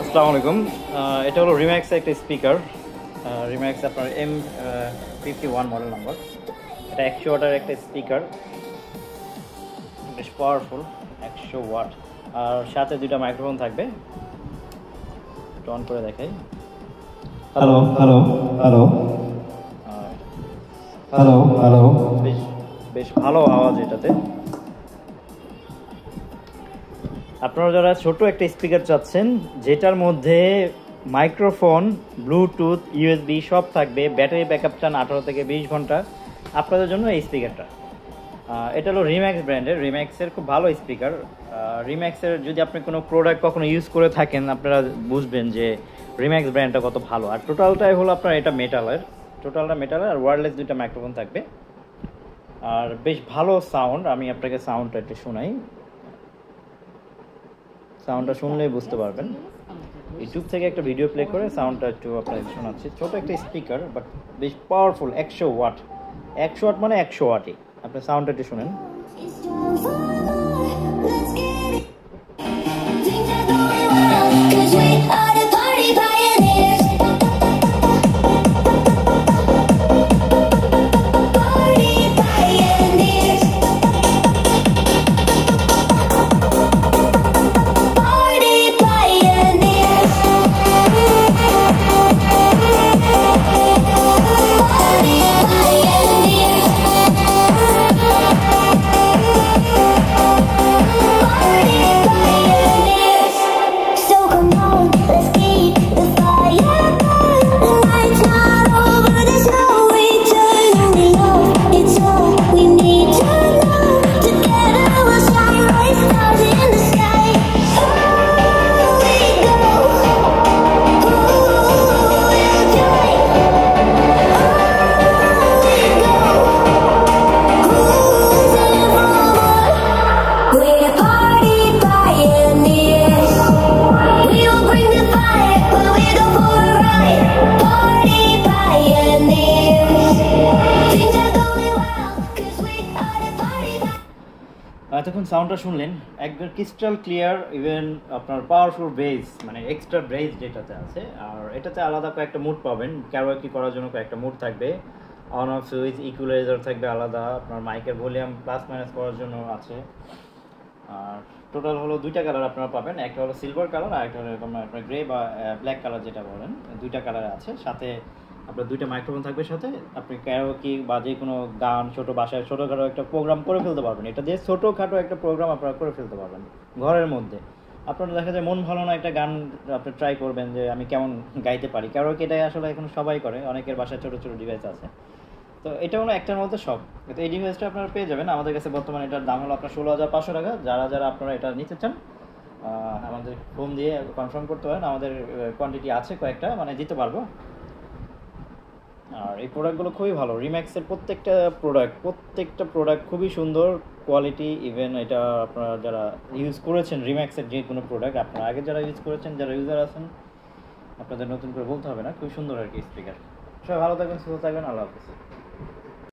আসসালামু আলাইকুম। এটা হলো রিম্যাক্স একটা স্পিকার। রিম্যাক্স আপনার M51 মডেল নাম্বার। এটা 100 ওয়াটের একটা স্পিকার, বেশ পাওয়ারফুল, 100 ওয়াট। আর সাথে দুইটা মাইক্রোফোন থাকবে। অন করে দেখাই। Hello hello hello hello hello. বেশ ভালো আওয়াজ এটাতে। আপনারা যারা ছোট একটা স্পিকার চাচ্ছেন যেটার মধ্যে মাইক্রোফোন, ব্লুটুথ, ইউএসবি সব থাকবে, ব্যাটারি ব্যাকআপ চান 18 থেকে 20 ঘন্টা, আপনাদের জন্য এই স্পিকারটা। এটা হলো রিম্যাক্স ব্র্যান্ডের। রিম্যাক্সের খুব ভালো স্পিকার। রিম্যাক্সের যদি আপনি কোনো প্রোডাক্ট কখনো ইউজ করে থাকেন আপনারা বুঝবেন যে রিম্যাক্স ব্র্যান্ডটা কত ভালো। আর টোটালটাই হলো আপনার এটা মেটালের, আর ওয়্যারলেস দুইটা মাইক্রোফোন থাকবে। আর বেশ ভালো সাউন্ড। আমি আপনাকে সাউন্ডটা একটু শোনাই। সাউন্ডটা শুনলেই বুঝতে পারবেন। ইউটিউব থেকে একটা ভিডিও প্লে করে সাউন্ডটা একটু আপনাদের শোনাচ্ছি। ছোট একটা স্পিকার বাট বেশ পাওয়ারফুল। 100 ওয়াট মানে 100 ওয়াটই। আপনি সাউন্ডটা একটু শুনেন। এতক্ষণ সাউন্ডটা শুনলেন, একবার ক্রিস্টাল ক্লিয়ার। ইভেন আপনার পাওয়ারফুল বেস, মানে এক্সট্রা বেস যেটাতে আছে। আর এটাতে আলাদা কয়েকটা মুড পাবেন। ক্যারাওকে করার জন্য কয়েকটা মুড থাকবে, অন অফ সুইচ, ইকুয়ালাইজার থাকবে আলাদা, আপনার মাইকের ভলিউম প্লাস মাইনাস করার জন্য আছে। আর টোটাল হলো দুইটা কালার আপনারা পাবেন। একটা হলো সিলভার কালার, আর একটা হলো আপনার গ্রে বা ব্ল্যাক কালার যেটা বলেন। দুইটা কালার আছে। সাথে আপনার দুইটা মাইক্রোফোন থাকবে সাথে। আপনি ক্যারাওকে বা যে কোনো গান, ছোটো বাসায় ছোটোখাটো একটা প্রোগ্রাম করে ফেলতে পারবেন। এটা দিয়ে ছোটোখাটো একটা প্রোগ্রাম আপনারা করে ফেলতে পারবেন ঘরের মধ্যে। আপনার দেখা যায় মন ভালো না, একটা গান আপনি ট্রাই করবেন যে আমি কেমন গাইতে পারি। ক্যারাওকে এটাই আসলে এখন সবাই করে, অনেকের বাসায় ছোটো ছোটো ডিভাইস আছে। তো এটা হলো একটার মধ্যে সব। তো এই ডিভাইসটা আপনারা পেয়ে যাবেন আমাদের কাছে। বর্তমানে এটার দাম হলো আপনার 16,500 টাকা। যারা আপনারা এটা নিতে চান আমাদের ফোন দিয়ে কনফার্ম করতে পারেন। আমাদের কোয়ান্টিটি আছে কয়েকটা, মানে দিতে পারবো। আর এই প্রোডাক্টগুলো খুবই ভালো। রিম্যাক্সের প্রত্যেকটা প্রোডাক্ট খুবই সুন্দর কোয়ালিটি। ইভেন এটা আপনারা যারা ইউজ করেছেন রিম্যাক্সের যে কোনো প্রোডাক্ট, আপনারা আগে যারা ইউজ করেছেন, যারা ইউজার আছেন, আপনাদের নতুন করে বলতে হবে না, খুবই সুন্দর আর কি স্পিকার। সবাই ভালো থাকবেন, সুস্থ থাকবেন। আল্লাহ হাফেজ।